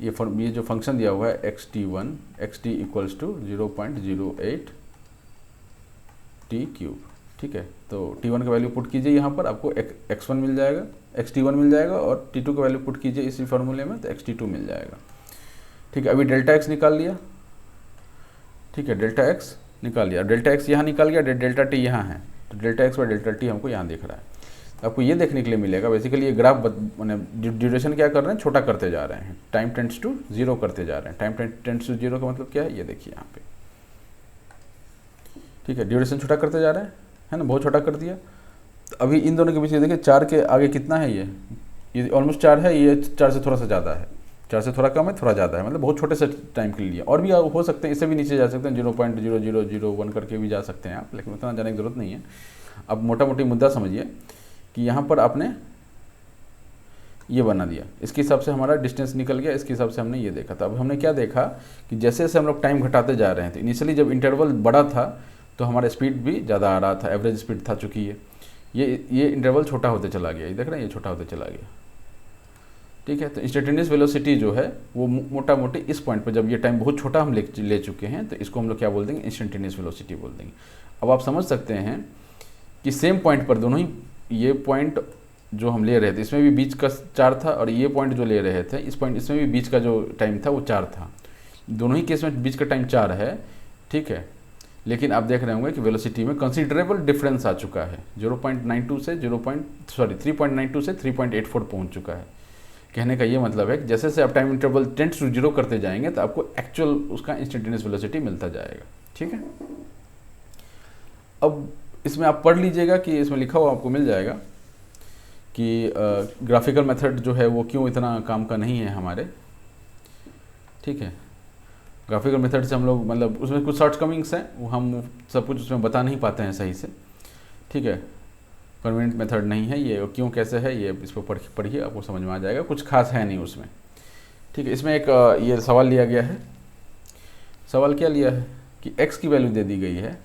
ये जो फंक्शन दिया हुआ है xt1, xt equals to 0.08 t cube. ठीक है, तो t1 का वैल्यू पुट कीजिए यहाँ पर, आपको x1 मिल जाएगा, xt1 मिल जाएगा, और t2 का वैल्यू पुट कीजिए इसी फार्मूले में तो xt2 मिल जाएगा। ठीक है, अभी डेल्टा x निकाल लिया। ठीक है, डेल्टा x निकाल लिया, डेल्टा x यहाँ निकाल गया, डेल्टा t यहाँ है, तो delta x by delta t हमको यहाँ दिख रहा है। आपको ये देखने के लिए मिलेगा, बेसिकली ये ग्राफ मैंने ड्यूरेशन क्या कर रहे हैं, छोटा करते जा रहे हैं, टाइम टेंड्स टू 0 करते जा रहे हैं। टाइम टेंड्स टू 0 का मतलब क्या है, ये देखिए यहाँ पे। ठीक है, ड्यूरेशन छोटा करते जा रहे हैं ना, बहुत छोटा कर दिया। तो अभी इन दोनों के बीच देखिए 4 के आगे कितना है, ये ऑलमोस्ट 4 है, ये 4 से थोड़ा सा ज़्यादा है, 4 से थोड़ा कम है, थोड़ा ज़्यादा है, मतलब बहुत छोटे से टाइम के लिए। और भी हो सकते हैं, इससे भी नीचे जा सकते हैं, 0.0001 करके भी जा सकते हैं आप, लेकिन उतना जाने की ज़रूरत नहीं है। अब मोटा मोटी मुद्दा समझिए कि यहाँ पर आपने ये बना दिया, इसके हिसाब से हमारा डिस्टेंस निकल गया, इसके हिसाब से हमने ये देखा था। अब हमने क्या देखा कि जैसे जैसे हम लोग टाइम घटाते जा रहे हैं, तो इनिशियली जब इंटरवल बड़ा था तो हमारा स्पीड भी ज़्यादा आ रहा था, एवरेज स्पीड था, चूँकि ये इंटरवल छोटा होते चला गया, ये देख रहे हैं, ये छोटा होते चला गया। ठीक है, तो इंस्टेंटेनियस वेलोसिटी जो है वो मोटा मोटी इस पॉइंट पर, जब ये टाइम बहुत छोटा हम ले चुके हैं, तो इसको हम लोग क्या बोल देंगे, इंस्टेंटेनियस वेलोसिटी बोल देंगे। अब आप समझ सकते हैं कि सेम पॉइंट पर दोनों ही, ये पॉइंट जो हम ले रहे थे इसमें भी बीच का 4 था, और ये पॉइंट जो ले रहे थे इस पॉइंट इसमें भी बीच का जो टाइम था वो 4 था। दोनों ही केस में बीच का टाइम 4 है, ठीक है। लेकिन आप देख रहे होंगे कि वेलोसिटी में कंसीडरेबल डिफरेंस आ चुका है, 0.92 से 3.92 से 3.84 पहुंच चुका है। कहने का ये मतलब है कि जैसे जैसे आप टाइम इंटरवल टेंड्स टू 0 करते जाएंगे तो आपको एक्चुअल उसका इंस्टेंटेनियस वेलोसिटी मिलता जाएगा, ठीक है। अब इसमें आप पढ़ लीजिएगा कि इसमें लिखा हुआ आपको मिल जाएगा कि ग्राफिकल मेथड जो है वो क्यों इतना काम का नहीं है हमारे, ठीक है। ग्राफिकल मेथड से हम लोग मतलब उसमें कुछ शॉर्टकमिंग्स हैं, वो हम सब कुछ उसमें बता नहीं पाते हैं सही से, ठीक है। कन्वीनियंट मेथड नहीं है ये, क्यों कैसे है ये इस पर पढ़िए आपको समझ में आ जाएगा, कुछ खास है नहीं उसमें, ठीक है। इसमें एक ये सवाल लिया गया है। सवाल क्या लिया है कि x की वैल्यू दे दी गई है,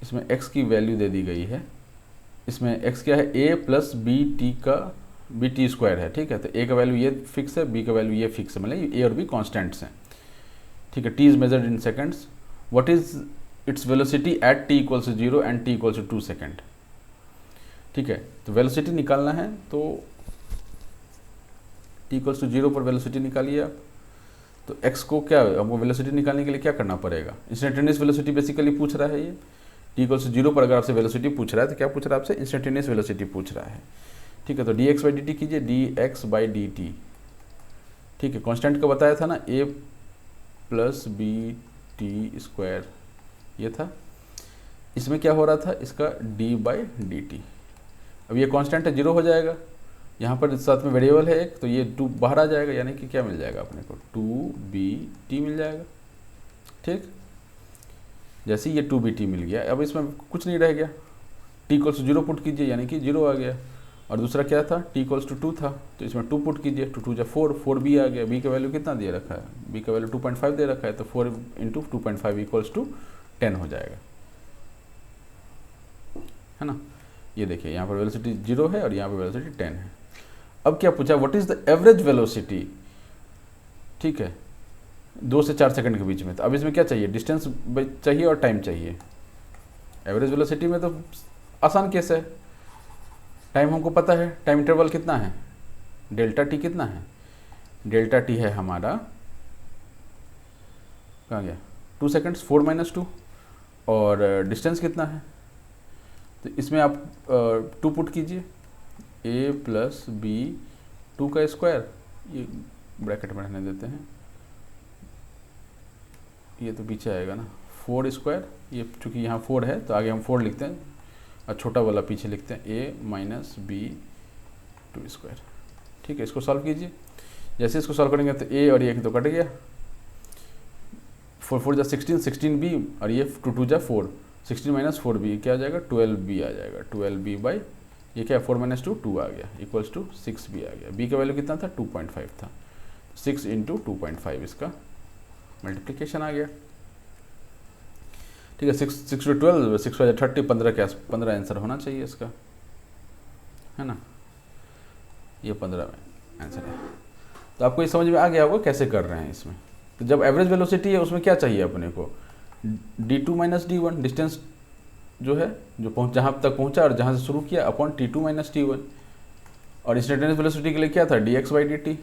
इसमें x की वैल्यू दे दी गई है, इसमें x क्या है a प्लस बी टी का बी टी स्क्वायर है, ठीक है। तो a का वैल्यू ये फिक्स है, b का वैल्यू ये फिक्स है, मतलब a और b कॉन्स्टेंट्स हैं, ठीक है। t is measured in seconds, what is its velocity at t equals to 0 and t equals to 2 second, ठीक है। तो वेलोसिटी निकालना है तो t इक्वल्स टू 0 पर वेलोसिटी निकालिए आप। तो x को क्या आपको वेलोसिटी निकालने के लिए क्या करना पड़ेगा, इंस्टेंटेनियस वेलोसिटी बेसिकली पूछ रहा है ये। t इक्वल्स टू 0 पर अगर आपसे वेलोसिटी पूछ रहा है तो क्या पूछ रहा है आपसे, इंस्टेंटेनियस वेलोसिटी पूछ रहा है, ठीक है। तो dx बाई dt कीजिए, dx बाई dt, ठीक है। कांस्टेंट का बताया था ना a plus b t square, ये था। इसमें क्या हो रहा था, इसका d बाई डी टी। अब ये कांस्टेंट है, 0 हो जाएगा, यहाँ पर साथ में वेरिएबल है एक, तो ये 2 बाहर आ जाएगा, यानी कि क्या मिल जाएगा अपने को, 2bt मिल जाएगा, ठीक। जैसे ये 2bt मिल गया, अब इसमें कुछ नहीं रह गया, t इक्वल्स टू 0 पुट कीजिए यानी कि 0 आ गया। और दूसरा क्या था, t इक्वल्स टू 2 था, तो इसमें 2 पुट कीजिए, 2 2 4, 4b आ गया। b का वैल्यू कितना दे रखा है, b का वैल्यू 2.5 दे रखा है, तो 4 इंटू 2.5 इक्वल्स टू 10 हो जाएगा, है ना। ये देखिए यहाँ पर वेलोसिटी 0 है और यहाँ पर वेलोसिटी 10 है। अब क्या पूछा, what is the average velocity, ठीक है, 2 से 4 सेकंड के बीच में। तो अब इसमें क्या चाहिए, डिस्टेंस चाहिए और टाइम चाहिए। एवरेज वेलोसिटी में तो आसान केस है, टाइम हमको पता है, टाइम इंटरवल कितना है, डेल्टा टी कितना है, डेल्टा टी है हमारा, कहाँ गया, 2 सेकंड्स, 4 माइनस 2, और डिस्टेंस कितना है, तो इसमें आप 2 पुट कीजिए, a प्लस बी 2 का स्क्वायर, ये ब्रैकेट में रहने देते हैं, ये तो पीछे आएगा ना, 4 स्क्वायर, ये चूँकि यहाँ 4 है तो आगे हम 4 लिखते हैं और छोटा वाला पीछे लिखते हैं, a माइनस बी 2 स्क्वायर, ठीक है। इसको सॉल्व कीजिए, जैसे इसको सॉल्व करेंगे तो a और ये तो कट गया, 4 4 जा 16, 16b और ये 2 2 जा 4, 16 माइनस 4b क्या आ जाएगा, 12b आ जाएगा, 12b बाई ये क्या, 4 माइनस 2 2 आ गया, इक्वल्स टू 6b आ गया। b का वैल्यू कितना था, 2.5 था, 6 इंटू 2.5 इसका मल्टीप्लिकेशन आ गया, ठीक है। 6 टू 12, 6 बाई 30, 15 के 15 आंसर होना चाहिए इसका, है ना, ये 15 में आंसर है। तो आपको ये समझ में आ गया होगा कैसे कर रहे हैं इसमें। तो जब एवरेज वेलोसिटी है उसमें क्या चाहिए अपने को, d2 माइनस d1, डिस्टेंस जो है जो जहाँ तक पहुँचा और जहाँ से शुरू किया, अपॉन t2 माइनस t1। और इंस्टेंटेनियस वेलोसिटी के लिए क्या था, dx बाई dt,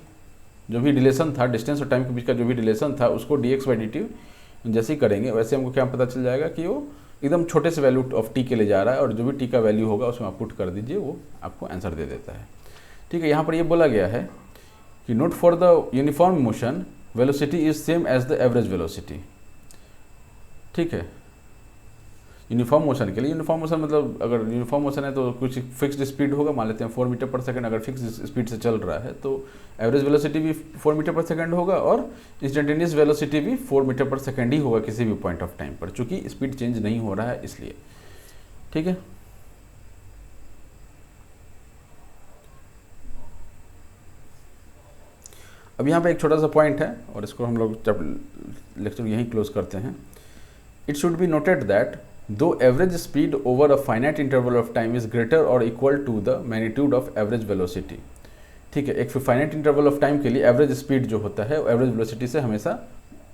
जो भी रिलेशन था डिस्टेंस और टाइम के बीच का जो भी रिलेशन था उसको dx बाई dt जैसे ही करेंगे वैसे हमको क्या पता चल जाएगा कि वो एकदम छोटे से वैल्यू ऑफ t के लिए जा रहा है, और जो भी t का वैल्यू होगा उसमें आप पुट कर दीजिए, वो आपको आंसर दे देता है, ठीक है। यहाँ पर ये बोला गया है कि note for the uniform motion velocity is same as the average velocity, ठीक है। यूनिफॉर्म मोशन के लिए, यूनिफॉर्म मोशन मतलब अगर यूनिफॉर्म मोशन है तो कुछ फिक्स्ड स्पीड होगा, मान लेते हैं 4 मीटर पर सेकंड, अगर फिक्स स्पीड से चल रहा है तो एवरेज वेलोसिटी भी 4 मीटर पर सेकंड होगा और इंस्टेंटेनियस वेलोसिटी भी 4 मीटर पर सेकंड ही होगा किसी भी पॉइंट ऑफ टाइम पर, चूंकि स्पीड चेंज नहीं हो रहा है इसलिए, ठीक है। अब यहाँ पे एक छोटा सा पॉइंट है और इसको हम लोग जब लेक्चर यहीं क्लोज करते हैं। It should be noted that दो average speed over a finite interval of time is greater और equal to the magnitude of average velocity, ठीक है। एक फाइनाइट इंटरवल ऑफ टाइम के लिए एवरेज स्पीड जो होता है वो एवरेज वेलोसिटी से हमेशा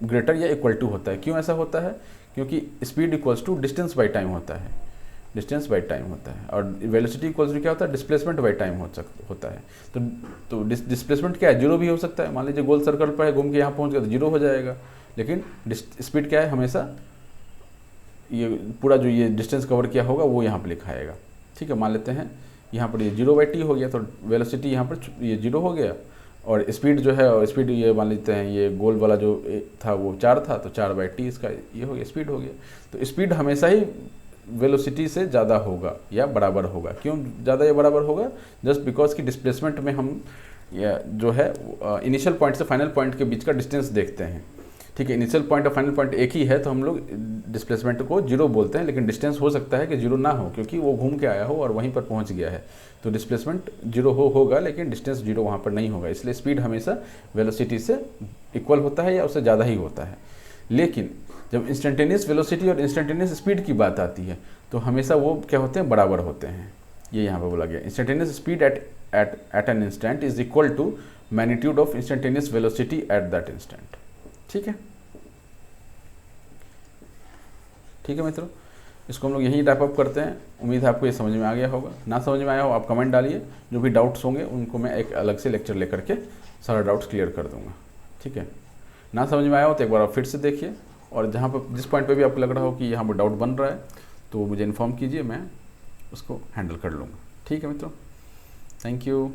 ग्रेटर या इक्वल टू होता है। क्यों ऐसा होता है, क्योंकि speed equals to distance by time होता है, डिस्टेंस बाई टाइम होता है। और वेलोसिटी इक्वल्स टू क्या होता है, डिस्प्लेसमेंट बाई टाइम होता है। तो डिस्प्लेसमेंट क्या है, जीरो भी हो सकता है। मान लीजिए गोल सर्कल पर है, घूम के यहाँ पहुँच गया तो जीरो हो जाएगा, लेकिन स्पीड क्या है, हमेशा ये पूरा जो ये डिस्टेंस कवर किया होगा वो यहाँ पर लिखा आएगा। ठीक है, मान लेते हैं यहाँ पर ये 0/t हो गया, तो वेलोसिटी यहाँ पर ये 0 हो गया, और स्पीड जो है, और स्पीड ये मान लेते हैं ये गोल वाला जो था वो 4 था, तो 4/t इसका ये हो गया, स्पीड हो गया। तो स्पीड हमेशा ही वेलोसिटी से ज़्यादा होगा या बराबर होगा। क्यों ज़्यादा या बराबर होगा, जस्ट बिकॉज की डिस्प्लेसमेंट में हम जो है इनिशियल पॉइंट से फाइनल पॉइंट के बीच का डिस्टेंस देखते हैं। ठीक है, इनिशियल पॉइंट और फाइनल पॉइंट एक ही है, तो हम लोग डिस्प्लेसमेंट को 0 बोलते हैं, लेकिन डिस्टेंस हो सकता है कि 0 ना हो, क्योंकि वो घूम के आया हो और वहीं पर पहुंच गया है। तो डिस्प्लेसमेंट 0 होगा, लेकिन डिस्टेंस 0 वहाँ पर नहीं होगा। इसलिए स्पीड हमेशा वेलोसिटी से इक्वल होता है या उससे ज़्यादा ही होता है। लेकिन जब इंस्टेंटेनियस वेलोसिटी और इंस्टेंटेनियस स्पीड की बात आती है, तो हमेशा वो क्या होते हैं, बराबर होते हैं। ये यहाँ पर बोला गया, instantaneous speed at an instant is equal to magnitude of instantaneous velocity at that instant. ठीक है, ठीक है मित्रों, इसको हम लोग यहीं रैप अप करते हैं। उम्मीद है आपको ये समझ में आ गया होगा। ना समझ में आया हो आप कमेंट डालिए, जो भी डाउट्स होंगे उनको मैं एक अलग से लेक्चर लेकर के सारा डाउट्स क्लियर कर दूंगा। ठीक है, ना समझ में आया हो तो एक बार आप फिर से देखिए, और जहाँ पर जिस पॉइंट पे भी आपको लग रहा हो कि यहाँ पर डाउट बन रहा है तो मुझे इन्फॉर्म कीजिए, मैं उसको हैंडल कर लूँगा। ठीक है मित्रों, थैंक यू।